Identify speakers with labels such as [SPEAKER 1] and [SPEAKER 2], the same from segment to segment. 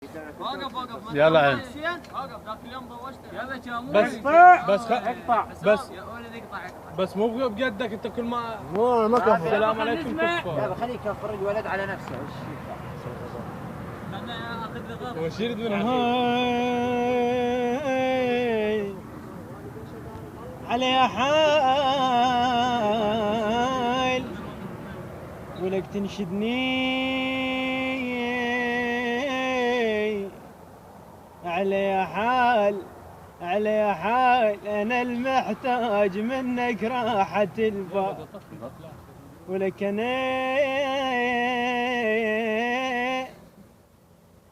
[SPEAKER 1] واقف
[SPEAKER 2] يلا عين.
[SPEAKER 1] واقف ذاك اليوم ضوجته يلا كامل
[SPEAKER 2] بس مو بيدك انت كل ما
[SPEAKER 3] ما كفر.
[SPEAKER 2] السلام عليكم كفر.
[SPEAKER 3] يلا خليه يكفر الولد على نفسه.
[SPEAKER 1] انا اخذ لي غرفه
[SPEAKER 2] وش يريد من
[SPEAKER 4] هاي على حال ولك تنشدني على حال على حال انا المحتاج منك راحة البال ولك أنا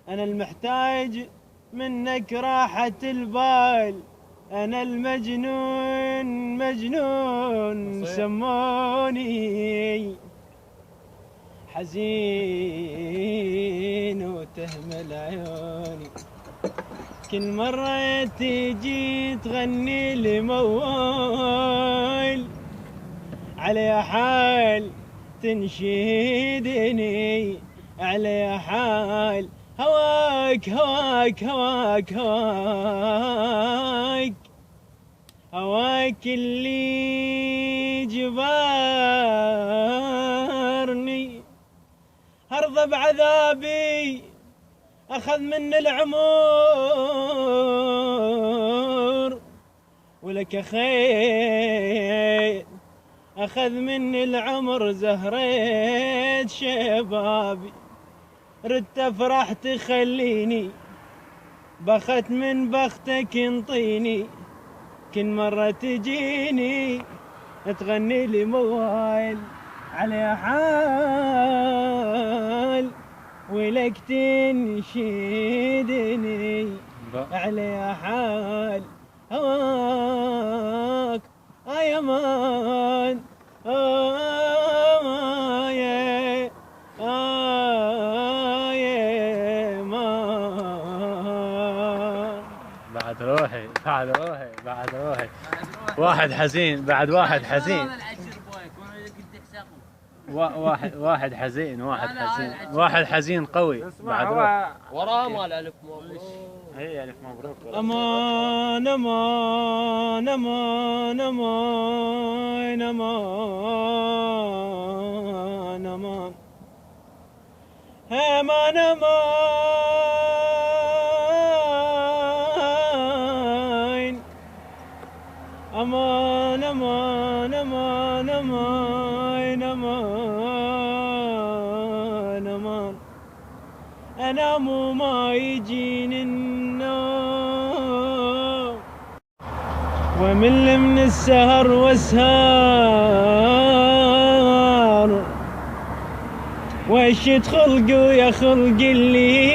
[SPEAKER 4] المحتاج منك راحة البال أنا المجنون مجنون سموني حزين وتهمل عيوني كل مرة تجي تغني لي موال على حال تنشدني على حال هواك هواك هواك هواك هواك اللي جبارني هرضى بعذابي أخذ من العمر ولك خير أخذ من العمر زهرة شبابي ردت افرح تخليني بخت من بختك انطيني كل مرة تجيني تغني لي موال على حال ولك تنشدني على حال هواك يا مان
[SPEAKER 2] بعد روحي بعد روحي بعد روحي واحد حزين بعد واحد حزين واحد حزين واحد حزين قوي بعد روحي
[SPEAKER 3] وراه مال الف مبروك.
[SPEAKER 2] هي الف مبروك.
[SPEAKER 4] امان امان امان امان امان امان امان امان امان امان امان امان امان انا مو ما يجيني النوم ومل من السهر واسهر واشد خلقه يا خلق الليل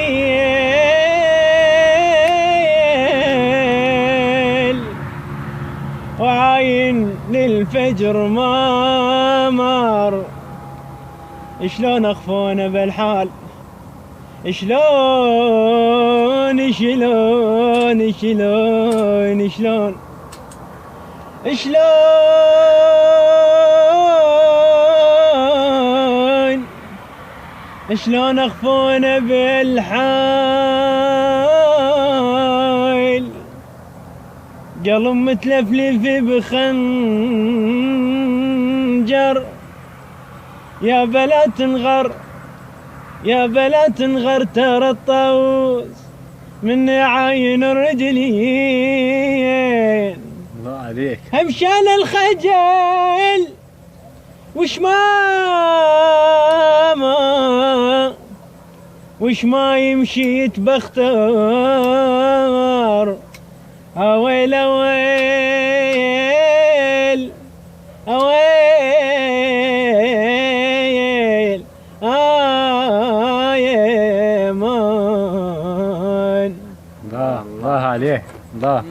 [SPEAKER 4] وعاين للفجر ما مر شلون اخفونه بالحال شلون شلون شلون شلون شلون شلون اخفونه بالحال قلب متلفلف بخنجر يا بلا تنغر يا بلا تنغر ترى الطاووس من عاين الرجلين
[SPEAKER 2] الله عليك
[SPEAKER 4] همشان الخجل وش ما يمشي يتبختر اويل اويل اويل
[SPEAKER 2] الله عليك الله